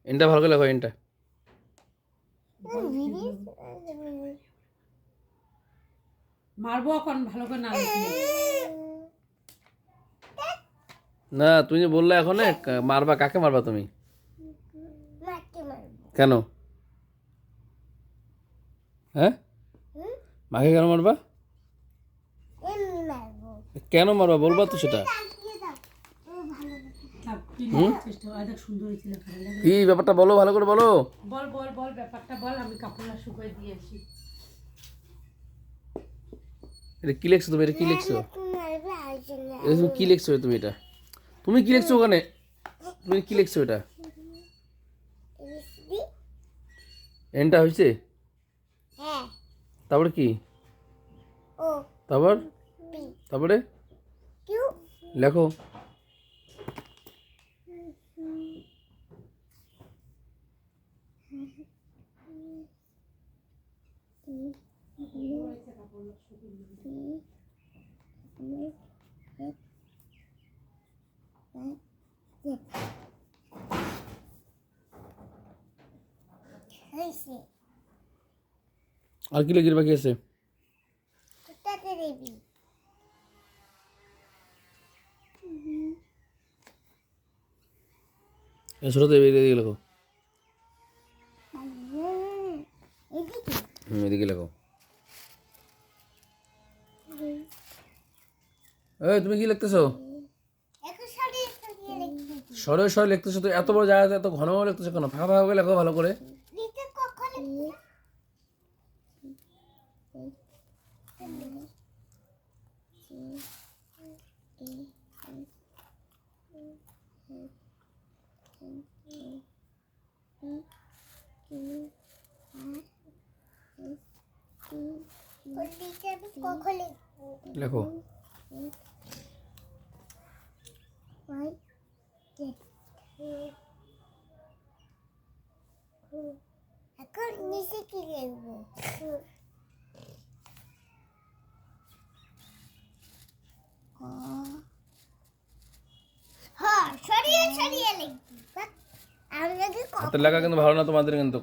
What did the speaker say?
এনটা ভালো করে লেখো এনটা। মারবো এখন ভালো করে না লিখলে। না তুমি যে বললে এখন মারবা, কাকে মারবা তুমি? মাকে মারবো। কেন? হ্যাঁ, মাকে কেন মারবা? এমনি মারবো। কেন মারবা বলবা তো সেটা। তাকিয়ে দাও। ও ভালো লাগে। থাক, তুই লেখার চেষ্টা কর। দেখ সুন্দর হয়েছে লেখাটা, লেখা। কি ব্যাপারটা বলো, ভালো করে বলো। বল বল বল ব্যাপারটা বল, আমি কাপড়টা শুকিয়ে দিয়ে আসি। এটা কি লিখছো তুমি? এটা কি লিখছো? তুমি মারবে আর জন্য এটা তুমি কি লিখছো তুমি? এটা তুমি কি লিখছো ওখানে? তুমি কি লিখছো এটা? এবিসিডি। এনটা হয়েছে? হ্যাঁ। তারপরে কি? ও তারপর বি তারপরে কিউ লেখো। হয়েছে। আর কি লিখির বাকি আছে? তাতে দেবি। ছোটো এদিকে লেখো। এদিকে এদিকে লেখো। এই তুমি কি লিখতেছো? এখন সরিয়ে সরিয়ে লিখতেছি। সরে সরে লিখতেছো তো, এত বড় জায়গাতে এত ঘন ঘন লিখতেছো কেন? ফাঁকা ফাঁকা করে লেখো ভালো করে। নিচে কখন লিখবো? ওর নিচে আমি কখন লিখবো? লেখো। এখন নিচে কি লিখবো? হ্যাঁ, সরিয়ে সরিয়ে লিখবি। আমি যদি হাতের লেখা কিন্তু ভালো না তোমাদের কিন্তু।